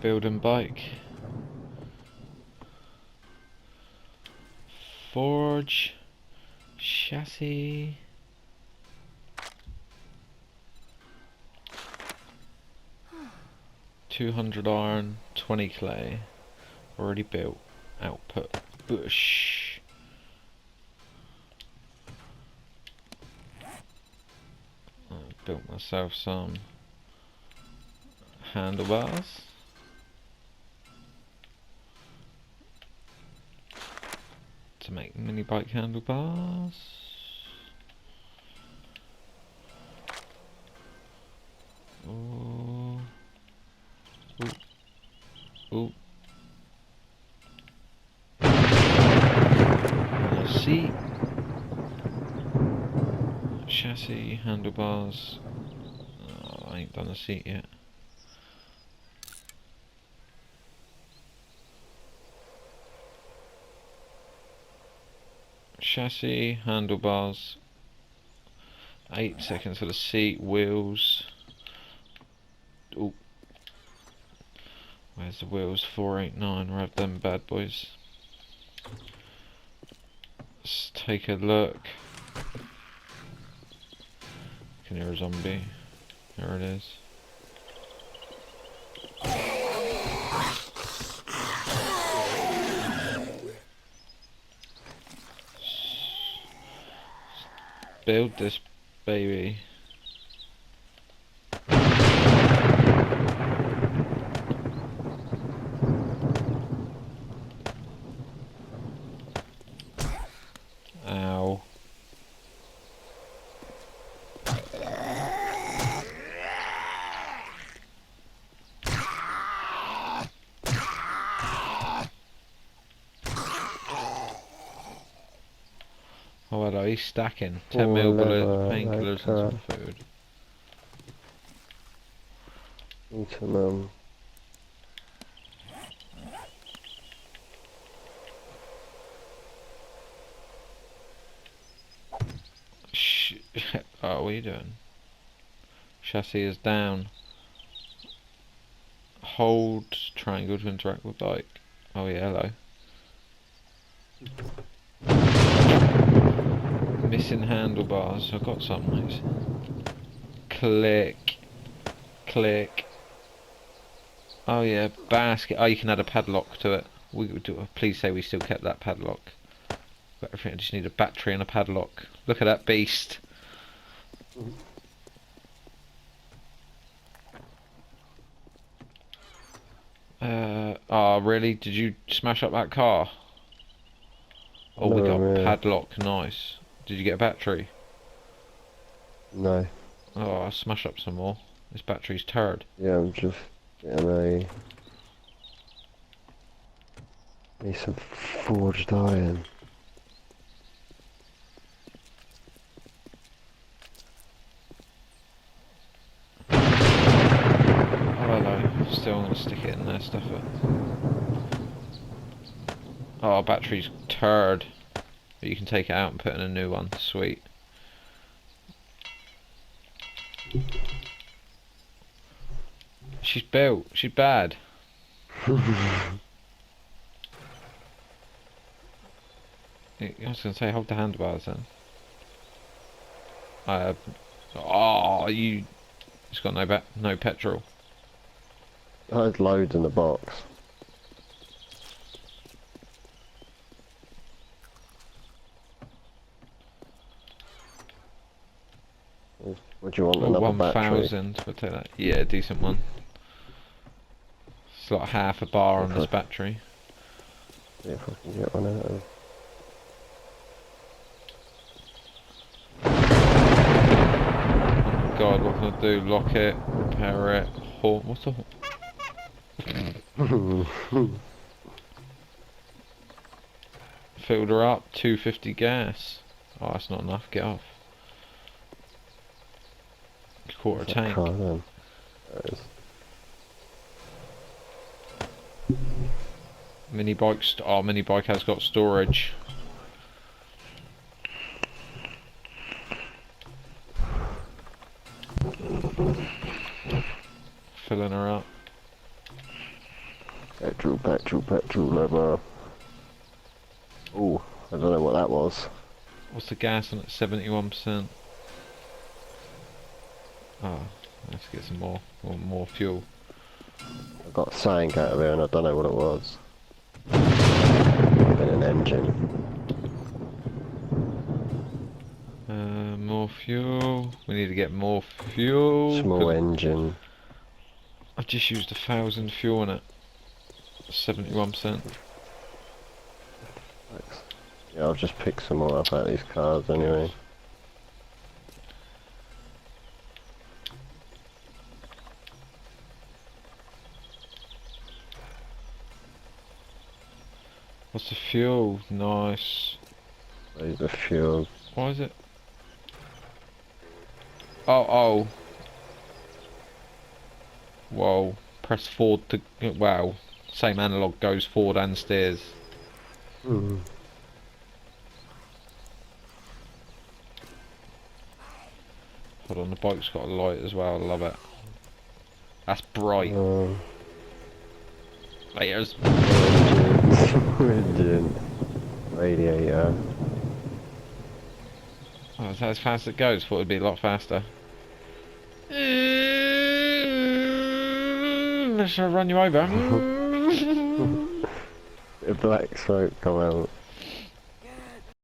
building bike. Forge. Chassis. $200 iron, 20 clay. Already built. Output. Bush. I built myself some handlebars. To make mini bike handlebars. Ooh. Ooh. Ooh. And a seat. Chassis, handlebars. Oh, I ain't done a seat yet. Chassis, handlebars. 8 seconds for the seat, wheels. Ooh. Where's the wheels? 489. We'll have them bad boys. Let's take a look. Can hear a zombie. There it is. Build this baby. Ow. Oh hello, he's stacking. 10 mil bullets, painkillers and some food. Need some Oh, what are you doing? Chassis is down. Hold triangle to interact with bike. Oh yeah, hello. Missing handlebars. I've got some, mate. Click. Click. Oh yeah, basket. Oh, you can add a padlock to it. We would do. Please say we still kept that padlock. But I think I just need a battery and a padlock. Look at that beast. Oh really? Did you smash up that car? Oh, we got a padlock. Nice. Did you get a battery? No. Oh, I'll smash up some more. This battery's turd. Yeah, I'm just getting need some forged iron. Oh, hello. Still gonna stick it in there, stuff it. Oh, battery's turd. But you can take it out and put in a new one. Sweet. She's built. She's bad. I was gonna say, hold the handlebars then. Oh, you. It's got no petrol. I had loads in the box. What do you want? Another 1,000. We'll take that. Yeah, decent one. It's like half a bar on this battery. See if I can get one out of. Oh God, what can I do? Lock it, repair it. What's the? Filled her up. 250 gas. Oh, that's not enough. Get off. Quarter tank. Mini bike. Oh, mini bike has got storage. Filling her up. Petrol, petrol, petrol, lever. Ooh, I don't know what that was. What's the gas on at 71%? Oh, let's get some more fuel. I got something out of here and I don't know what it was. Been an engine. More fuel. We need to get more fuel. Small engine. I've just used 1,000 fuel on it. 71%. Yeah, I'll just pick some more up out of these cars anyway. What's the fuel? Nice. Where's the fuel? Why is it? Oh. Whoa. Press forward to... Wow. Same analog goes forward and steers. Mm. Hold on, the bike's got a light as well. I love it. That's bright. Laters. Engine. Radiator. Oh, is that as fast as it goes? Thought it'd be a lot faster. Let's run you over. The black smoke come out.